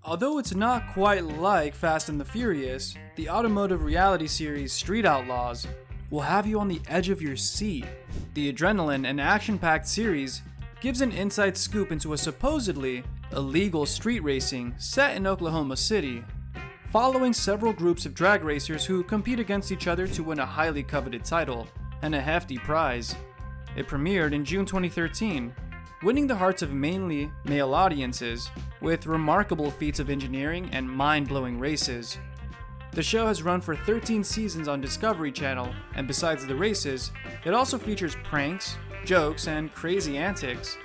Although it's not quite like Fast and the Furious, the automotive reality series Street Outlaws will have you on the edge of your seat. The adrenaline and action-packed series gives an inside scoop into a supposedly illegal street racing set in Oklahoma City, following several groups of drag racers who compete against each other to win a highly coveted title and a hefty prize. It premiered in June 2013, winning the hearts of mainly male audiences with remarkable feats of engineering and mind-blowing races. The show has run for 13 seasons on Discovery Channel, and besides the races, it also features pranks, jokes, and crazy antics.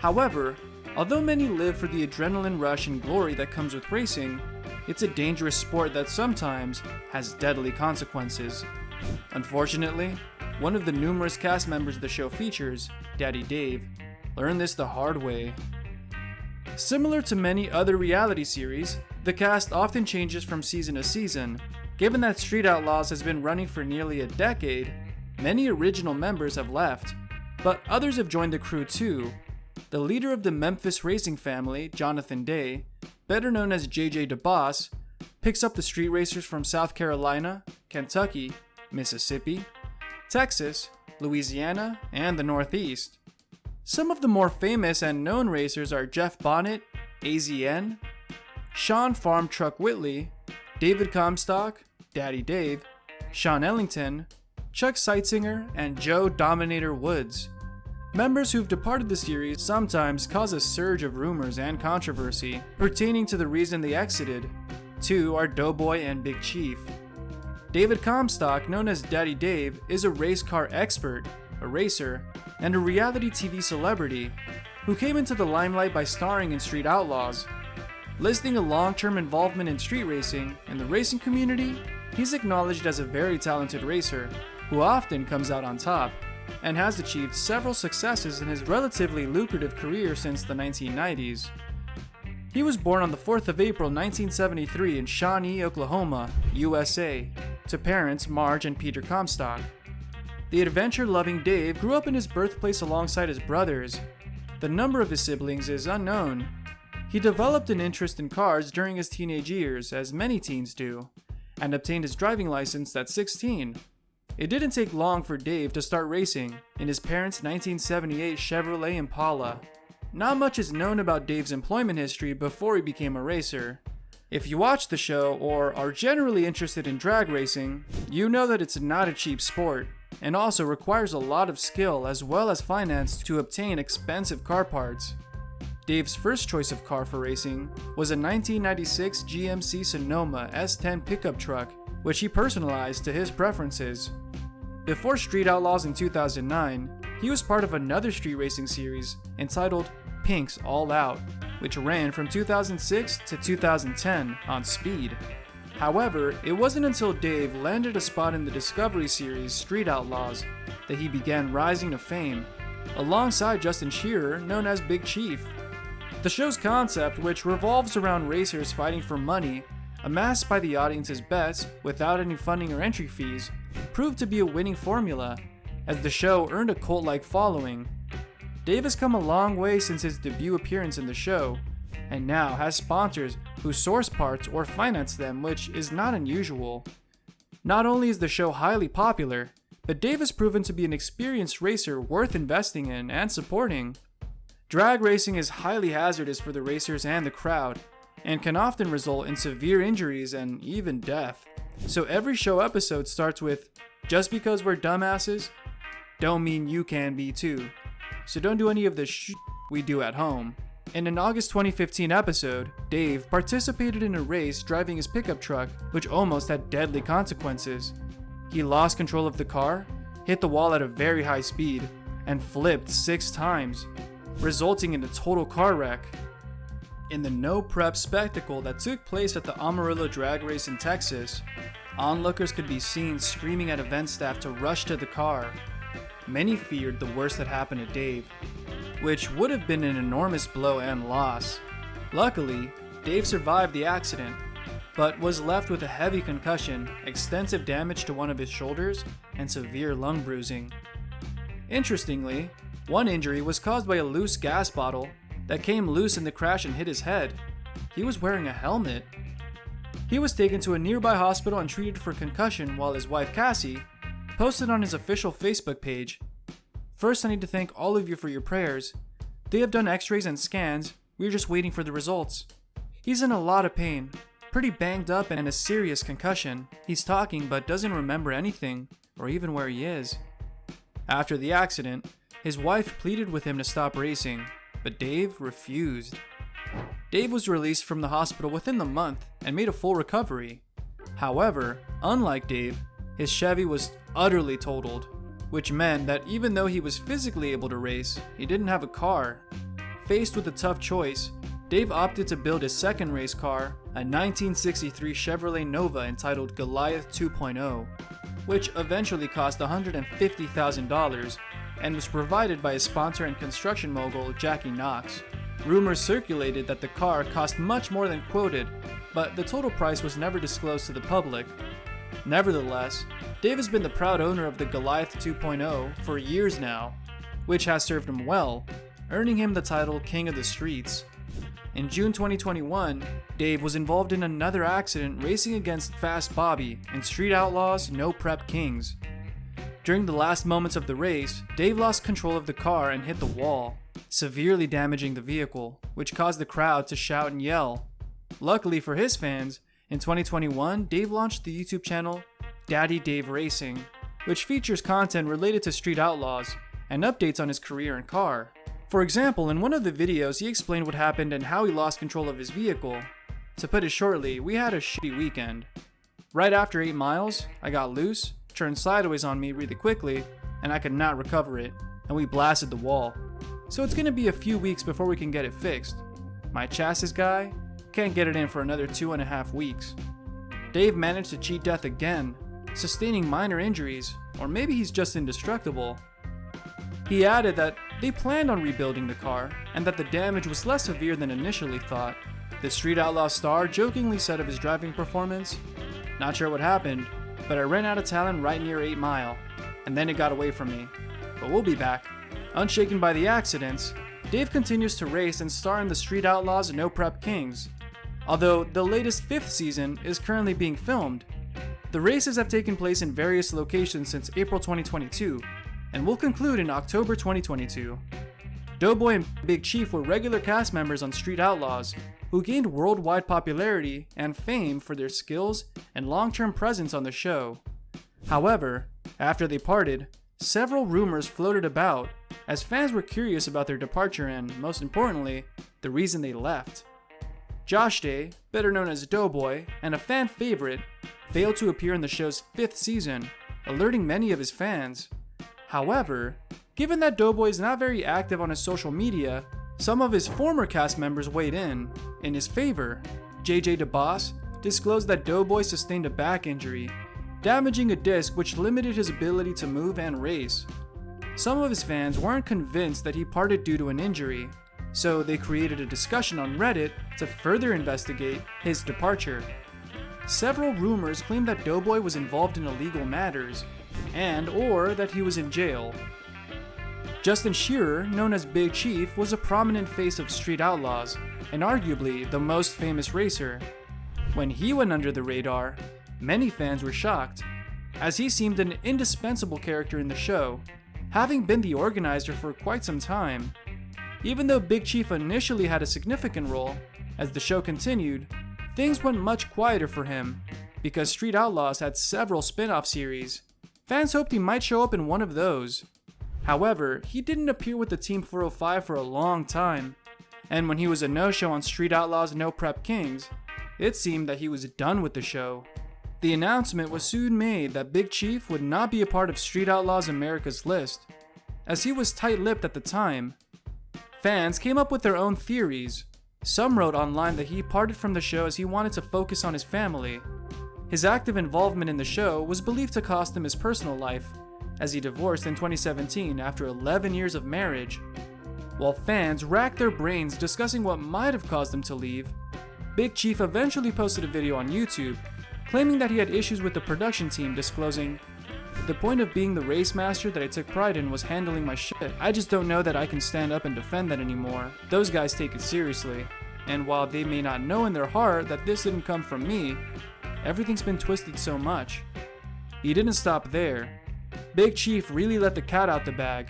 However, although many live for the adrenaline rush and glory that comes with racing, it's a dangerous sport that sometimes has deadly consequences. Unfortunately, one of the numerous cast members the show features, Daddy Dave, learned this the hard way. Similar to many other reality series, the cast often changes from season to season. Given that Street Outlaws has been running for nearly a decade, many original members have left, but others have joined the crew too. The leader of the Memphis racing family, Jonathan Day, better known as JJ DeBoss, picks up the street racers from South Carolina, Kentucky, Mississippi, Texas, Louisiana, and the Northeast. Some of the more famous and known racers are Jeff Bonnet, AZN, Sean Farm Truck Whitley, David Comstock, Daddy Dave, Sean Ellington, Chuck Seitzinger, and Joe Dominator Woods. Members who've departed the series sometimes cause a surge of rumors and controversy pertaining to the reason they exited. Two are Doughboy and Big Chief. David Comstock, known as Daddy Dave, is a race car expert, a racer, and a reality TV celebrity who came into the limelight by starring in Street Outlaws. Listing a long-term involvement in street racing and the racing community, he's acknowledged as a very talented racer who often comes out on top and has achieved several successes in his relatively lucrative career since the 1990s. He was born on the 4th of April 1973 in Shawnee, Oklahoma, USA, to parents Marge and Peter Comstock. The adventure-loving Dave grew up in his birthplace alongside his brothers. The number of his siblings is unknown. He developed an interest in cars during his teenage years, as many teens do, and obtained his driving license at 16. It didn't take long for Dave to start racing in his parents' 1978 Chevrolet Impala. Not much is known about Dave's employment history before he became a racer. If you watch the show or are generally interested in drag racing, you know that it's not a cheap sport, and also requires a lot of skill as well as finance to obtain expensive car parts. Dave's first choice of car for racing was a 1996 GMC Sonoma S10 pickup truck, which he personalized to his preferences. Before Street Outlaws in 2009, he was part of another street racing series entitled Pink's All Out, which ran from 2006 to 2010 on Speed. However, it wasn't until Dave landed a spot in the Discovery series Street Outlaws that he began rising to fame, alongside Justin Shearer, known as Big Chief. The show's concept, which revolves around racers fighting for money amassed by the audience's bets without any funding or entry fees, proved to be a winning formula, as the show earned a cult-like following. Dave has come a long way since his debut appearance in the show, and now has sponsors who source parts or finance them, which is not unusual. Not only is the show highly popular, but Dave has proven to be an experienced racer worth investing in and supporting. Drag racing is highly hazardous for the racers and the crowd, and can often result in severe injuries and even death. So every show episode starts with, "Just because we're dumbasses, don't mean you can be too. So don't do any of the we do at home." In an August 2015 episode, Dave participated in a race driving his pickup truck, which almost had deadly consequences. He lost control of the car, hit the wall at a very high speed, and flipped 6 times, resulting in a total car wreck. In the no-prep spectacle that took place at the Amarillo drag race in Texas, onlookers could be seen screaming at event staff to rush to the car. Many feared the worst that happened to Dave, which would have been an enormous blow and loss. Luckily, Dave survived the accident, but was left with a heavy concussion, extensive damage to one of his shoulders, and severe lung bruising. Interestingly, one injury was caused by a loose gas bottle that came loose in the crash and hit his head, he was wearing a helmet. He was taken to a nearby hospital and treated for concussion while his wife Cassie posted on his official Facebook page, "First, I need to thank all of you for your prayers. They have done x-rays and scans. We're just waiting for the results. He's in a lot of pain, pretty banged up and a serious concussion. He's talking but doesn't remember anything or even where he is." After the accident, his wife pleaded with him to stop racing, but Dave refused. Dave was released from the hospital within the month and made a full recovery. However, unlike Dave, his Chevy was utterly totaled, which meant that even though he was physically able to race, he didn't have a car. Faced with a tough choice, Dave opted to build his second race car, a 1963 Chevrolet Nova entitled Goliath 2.0, which eventually cost $150,000 and was provided by his sponsor and construction mogul Jackie Knox. Rumors circulated that the car cost much more than quoted, but the total price was never disclosed to the public. Nevertheless, Dave has been the proud owner of the Goliath 2.0 for years now, which has served him well, earning him the title King of the Streets. In June 2021, Dave was involved in another accident racing against Fast Bobby in Street Outlaws No Prep Kings. During the last moments of the race, Dave lost control of the car and hit the wall, severely damaging the vehicle, which caused the crowd to shout and yell. Luckily for his fans, in 2021, Dave launched the YouTube channel Daddy Dave Racing, which features content related to Street Outlaws and updates on his career and car. For example, in one of the videos, he explained what happened and how he lost control of his vehicle. To put it shortly, we had a shitty weekend. Right after 8 miles, I got loose, turned sideways on me really quickly, and I could not recover it, and we blasted the wall. So it's gonna be a few weeks before we can get it fixed. My chassis guy can't get it in for another 2.5 weeks. Dave managed to cheat death again, sustaining minor injuries, or maybe he's just indestructible. He added that they planned on rebuilding the car, and that the damage was less severe than initially thought. The Street Outlaw star jokingly said of his driving performance, "Not sure what happened, but I ran out of talent right near 8 Mile, and then it got away from me. But we'll be back." Unshaken by the accidents, Dave continues to race and star in the Street Outlaws No Prep Kings, although the latest 5th season is currently being filmed. The races have taken place in various locations since April 2022, and will conclude in October 2022. Doughboy and Big Chief were regular cast members on Street Outlaws, who gained worldwide popularity and fame for their skills and long-term presence on the show. However, after they parted, several rumors floated about, as fans were curious about their departure and, most importantly, the reason they left. Josh Day, better known as Doughboy, and a fan favorite, failed to appear in the show's 5th season, alerting many of his fans. However, given that Doughboy is not very active on his social media, some of his former cast members weighed in his favor. JJ DeBoss disclosed that Doughboy sustained a back injury, damaging a disc which limited his ability to move and race. Some of his fans weren't convinced that he parted due to an injury, so they created a discussion on Reddit to further investigate his departure. Several rumors claimed that Doughboy was involved in illegal matters, or that he was in jail. Justin Shearer, known as Big Chief, was a prominent face of Street Outlaws, and arguably the most famous racer. When he went under the radar, many fans were shocked, as he seemed an indispensable character in the show, having been the organizer for quite some time. Even though Big Chief initially had a significant role, as the show continued, things went much quieter for him, because Street Outlaws had several spin-off series. Fans hoped he might show up in one of those. However, he didn't appear with the Team 405 for a long time, and when he was a no-show on Street Outlaws No Prep Kings, it seemed that he was done with the show. The announcement was soon made that Big Chief would not be a part of Street Outlaws America's list, as he was tight-lipped at the time. Fans came up with their own theories. Some wrote online that he parted from the show as he wanted to focus on his family. His active involvement in the show was believed to cost him his personal life, as he divorced in 2017 after 11 years of marriage. While fans racked their brains discussing what might have caused him to leave, Big Chief eventually posted a video on YouTube, claiming that he had issues with the production team, disclosing, "The point of being the race master that I took pride in was handling my shit. I just don't know that I can stand up and defend that anymore. Those guys take it seriously. and while they may not know in their heart that this didn't come from me, everything's been twisted so much. He didn't stop there. Big Chief really let the cat out the bag,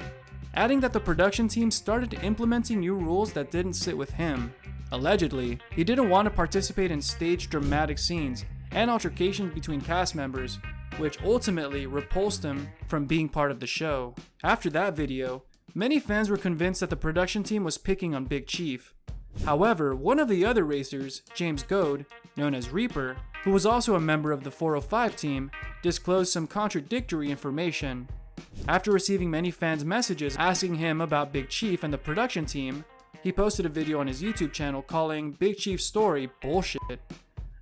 adding that the production team started implementing new rules that didn't sit with him. Allegedly, he didn't want to participate in staged dramatic scenes and altercations between cast members, which ultimately repulsed him from being part of the show. After that video, many fans were convinced that the production team was picking on Big Chief. However, one of the other racers, James Goad, known as Reaper, who was also a member of the 405 team, disclosed some contradictory information. After receiving many fans' messages asking him about Big Chief and the production team, he posted a video on his YouTube channel calling Big Chief's story bullshit.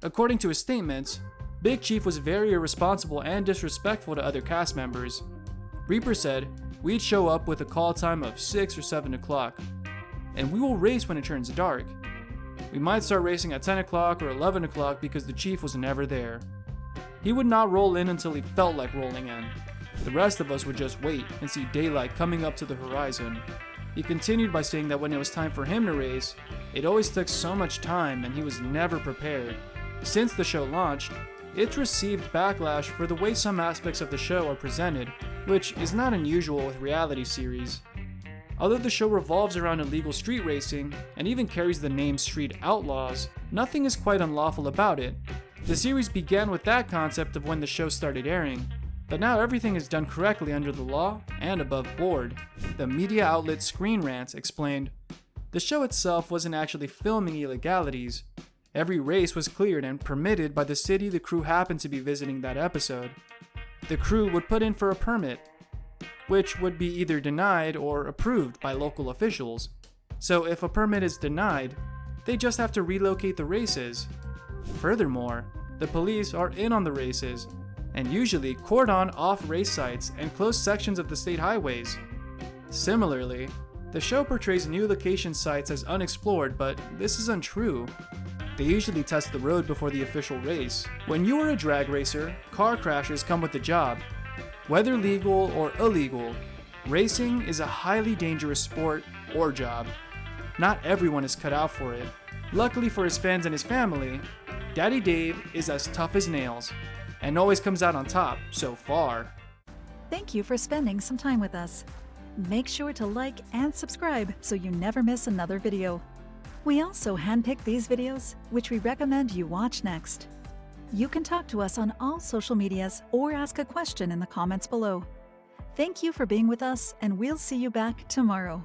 According to his statements, Big Chief was very irresponsible and disrespectful to other cast members. Reaper said, "We'd show up with a call time of 6 or 7 o'clock, and we will race when it turns dark. We might start racing at 10 o'clock or 11 o'clock because the chief was never there. He would not roll in until he felt like rolling in. The rest of us would just wait and see daylight coming up to the horizon." He continued by saying that when it was time for him to race, it always took so much time and he was never prepared. Since the show launched, it's received backlash for the way some aspects of the show are presented, which is not unusual with reality series. Although the show revolves around illegal street racing and even carries the name Street Outlaws, nothing is quite unlawful about it. The series began with that concept of when the show started airing, but now everything is done correctly under the law and above board. The media outlet Screen Rant explained, "The show itself wasn't actually filming illegalities. Every race was cleared and permitted by the city the crew happened to be visiting that episode. The crew would put in for a permit, which would be either denied or approved by local officials. So if a permit is denied, they just have to relocate the races. Furthermore, the police are in on the races and usually cordon off race sites and close sections of the state highways. Similarly, the show portrays new location sites as unexplored, but this is untrue. They usually test the road before the official race. When you are a drag racer, car crashes come with the job. Whether legal or illegal, racing is a highly dangerous sport or job. Not everyone is cut out for it. Luckily for his fans and his family, Daddy Dave is as tough as nails and always comes out on top so far." Thank you for spending some time with us. Make sure to like and subscribe so you never miss another video. We also handpick these videos, which we recommend you watch next. You can talk to us on all social medias or ask a question in the comments below. Thank you for being with us, and we'll see you back tomorrow.